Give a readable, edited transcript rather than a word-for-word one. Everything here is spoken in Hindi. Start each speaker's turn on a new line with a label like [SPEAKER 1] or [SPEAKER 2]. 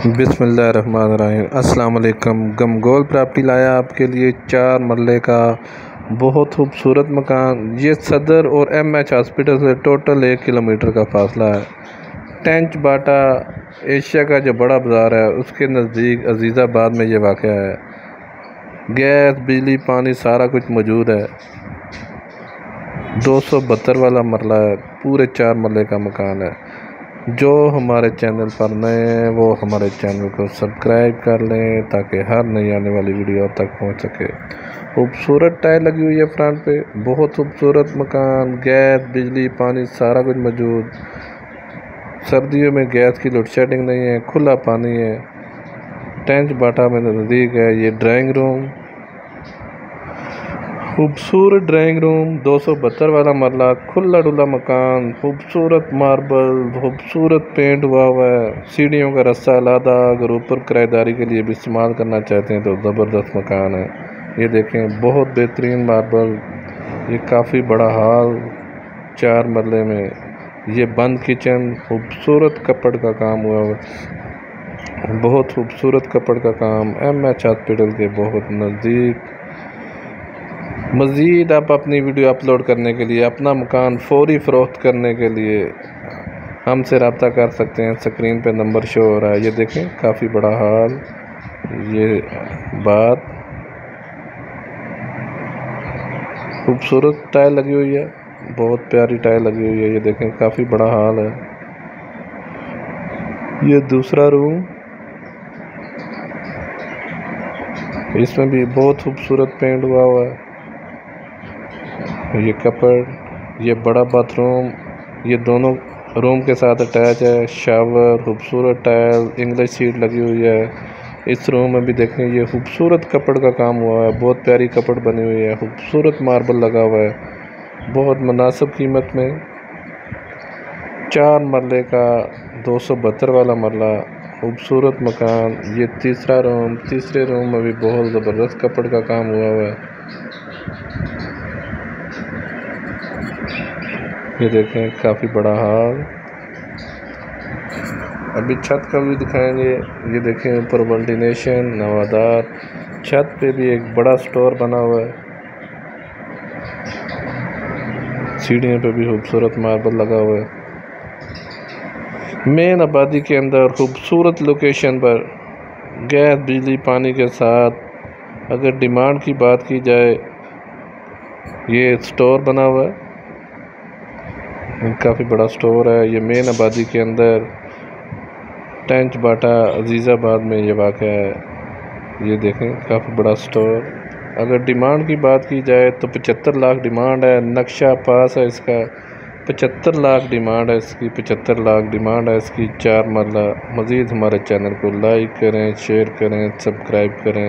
[SPEAKER 1] बिस्मिल्लाहिर्रहमानिर्रहीम। अस्सलाम वालेकुम। गमगोल प्रॉपर्टी लाया आपके लिए 4 मरले का बहुत खूबसूरत मकान। ये सदर और एमएच हॉस्पिटल से टोटल 1 किलोमीटर का फासला है। टेंच बाटा एशिया का जो बड़ा बाज़ार है उसके नज़दीक अजीज़ाबाद में ये वाक़या है। गैस, बिजली, पानी सारा कुछ मौजूद है। 272 वाला मरला है। पूरे 4 मरले का मकान है। जो हमारे चैनल पर नए हैं वो हमारे चैनल को सब्सक्राइब कर लें ताकि हर नई आने वाली वीडियो तक पहुंच सके। खूबसूरत टाइल लगी हुई है फ्रंट पे। बहुत खूबसूरत मकान। गैस, बिजली, पानी सारा कुछ मौजूद। सर्दियों में गैस की लोड शेडिंग नहीं है। खुला पानी है। टेंच बाटा में नज़दीक है। ये ड्राइंग रूम, खूबसूरत ड्राइंग रूम, 272 वाला मरला, खुला डुला मकान, खूबसूरत मार्बल, खूबसूरत पेंट हुआ है। सीढ़ियों का रास्ता अलादा। अगर ऊपर किराएदारी के लिए भी इस्तेमाल करना चाहते हैं तो ज़बरदस्त मकान है। ये देखें, बहुत बेहतरीन मार्बल। ये काफ़ी बड़ा हॉल 4 मरले में। ये बंद किचन, खूबसूरत कपड़ का काम हुआ है। बहुत खूबसूरत कपड़ का काम। एमएच हॉस्पिटल के बहुत नज़दीक। मज़ीद आप अपनी वीडियो अपलोड करने के लिए, अपना मकान फौरी फ़रोख्त करने के लिए हमसे रब्ता कर सकते हैं। स्क्रीन पे नंबर शो हो रहा है। ये देखें, काफ़ी बड़ा हॉल। ये बात खूबसूरत टाइल लगी हुई है। बहुत प्यारी टाइल लगी हुई है। ये देखें, काफ़ी बड़ा हॉल है। ये दूसरा रूम, इसमें भी बहुत खूबसूरत पेंट हुआ है। ये कपड़, ये बड़ा बाथरूम, ये दोनों रूम के साथ अटैच है। शावर, खूबसूरत टाइल, इंग्लिश सीट लगी हुई है। इस रूम में भी देखें, ये खूबसूरत कपड़ का काम हुआ है। बहुत प्यारी कपड़ बनी हुई है। खूबसूरत मार्बल लगा हुआ है बहुत मुनासिब कीमत में। 4 मरले का 272 वाला मरला, खूबसूरत मकान। ये तीसरा रूम, तीसरे रूम में भी बहुत ज़बरदस्त कपड़ का काम हुआ है। ये देखें, काफ़ी बड़ा हॉल। अभी छत का भी दिखाएंगे। ये देखें, ऊपर वेंटिलेशन, नवादार। छत पे भी एक बड़ा स्टोर बना हुआ है। सीढ़ियों पे भी खूबसूरत मार्बल लगा हुआ है। मेन आबादी के अंदर खूबसूरत लोकेशन पर गैस, बिजली, पानी के साथ। अगर डिमांड की बात की जाए, ये स्टोर बना हुआ है। काफ़ी बड़ा स्टोर है। ये मेन आबादी के अंदर टेंच बाटा अजीज़ाबाद में ये वाक़या है। ये देखें, काफ़ी बड़ा स्टोर। अगर डिमांड की बात की जाए तो 75 लाख डिमांड है। नक्शा पास है इसका। 75 लाख डिमांड है इसकी। 75 लाख डिमांड है इसकी। 4 मरला। मज़ीद हमारे चैनल को लाइक करें, शेयर करें, सब्सक्राइब करें।